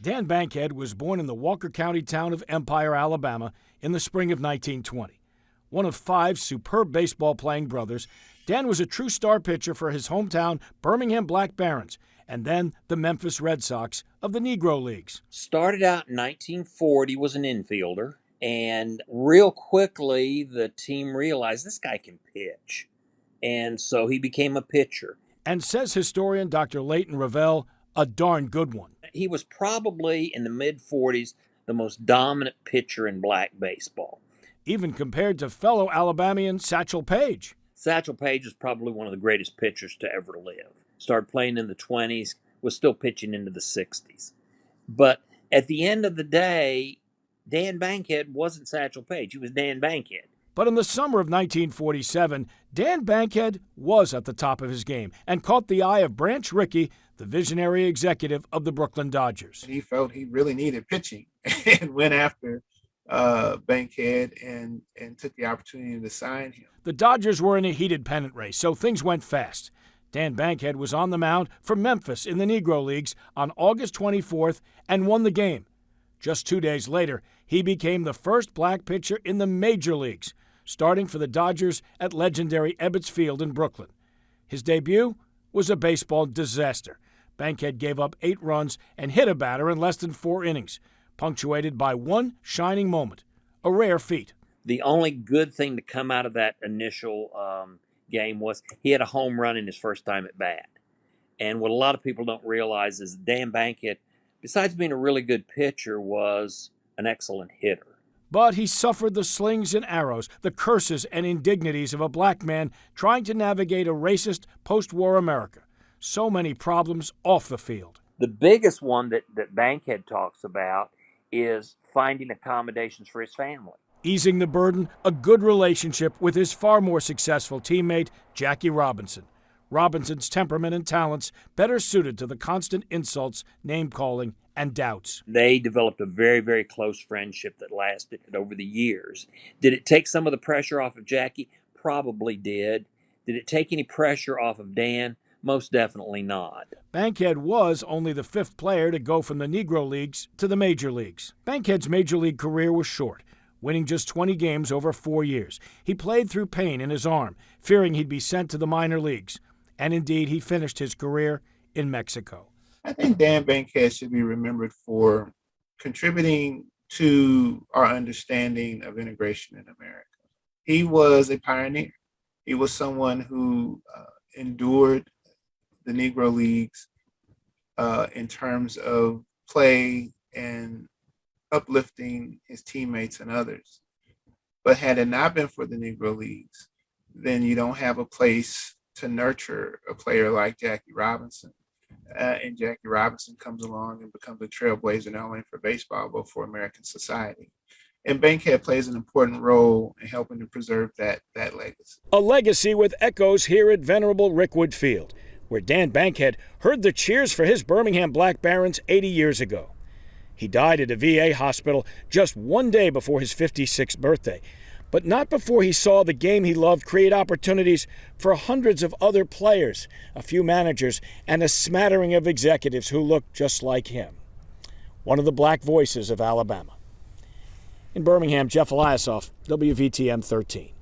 Dan Bankhead was born in the Walker County town of Empire, Alabama, in the spring of 1920. One of 5 superb baseball-playing brothers, Dan was a true star pitcher for his hometown Birmingham Black Barons, and then the Memphis Red Sox of the Negro Leagues. Started out in 1940, was an infielder, and real quickly the team realized this guy can pitch. And so he became a pitcher. And says historian Dr. Leighton Ravel, a darn good one. He was probably, in the mid-40s, the most dominant pitcher in black baseball. Even compared to fellow Alabamian Satchel Paige. Satchel Paige is probably one of the greatest pitchers to ever live. Started playing in the 20s, was still pitching into the 60s. But at the end of the day, Dan Bankhead wasn't Satchel Paige. He was Dan Bankhead. But in the summer of 1947, Dan Bankhead was at the top of his game and caught the eye of Branch Rickey, the visionary executive of the Brooklyn Dodgers. He felt he really needed pitching and went after Bankhead and took the opportunity to sign him. The Dodgers were in a heated pennant race, so things went fast. Dan Bankhead was on the mound for Memphis in the Negro Leagues on August 24th and won the game. Just 2 days later, he became the first black pitcher in the major leagues, starting for the Dodgers at legendary Ebbets Field in Brooklyn. His debut was a baseball disaster. Bankhead gave up 8 runs and hit a batter in less than 4 innings, punctuated by one shining moment, a rare feat. The only good thing to come out of that initial game was he had a home run in his first time at bat. And what a lot of people don't realize is Dan Bankhead, besides being a really good pitcher, was an excellent hitter. But he suffered the slings and arrows, the curses and indignities of a black man trying to navigate a racist post-war America. So many problems off the field. The biggest one that Bankhead talks about is finding accommodations for his family. Easing the burden, a good relationship with his far more successful teammate, Jackie Robinson. Robinson's temperament and talents better suited to the constant insults, name-calling, and doubts. They developed a very, very close friendship that lasted over the years. Did it take some of the pressure off of Jackie? Probably did. Did it take any pressure off of Dan? Most definitely not. Bankhead was only the 5th player to go from the Negro Leagues to the Major Leagues. Bankhead's Major League career was short, winning just 20 games over 4 years. He played through pain in his arm, fearing he'd be sent to the minor leagues. And indeed, he finished his career in Mexico. I think Dan Bankhead should be remembered for contributing to our understanding of integration in America. He was a pioneer. He was someone who endured the Negro Leagues in terms of play and uplifting his teammates and others. But had it not been for the Negro Leagues, then you don't have a place to nurture a player like Jackie Robinson. And Jackie Robinson comes along and becomes a trailblazer not only for baseball, but for American society. And Bankhead plays an important role in helping to preserve that legacy. A legacy with echoes here at venerable Rickwood Field, where Dan Bankhead heard the cheers for his Birmingham Black Barons 80 years ago. He died at a VA hospital just 1 day before his 56th birthday, but not before he saw the game he loved create opportunities for hundreds of other players, a few managers, and a smattering of executives who looked just like him. One of the black voices of Alabama. In Birmingham, Jeff Eliasoff, WVTM 13.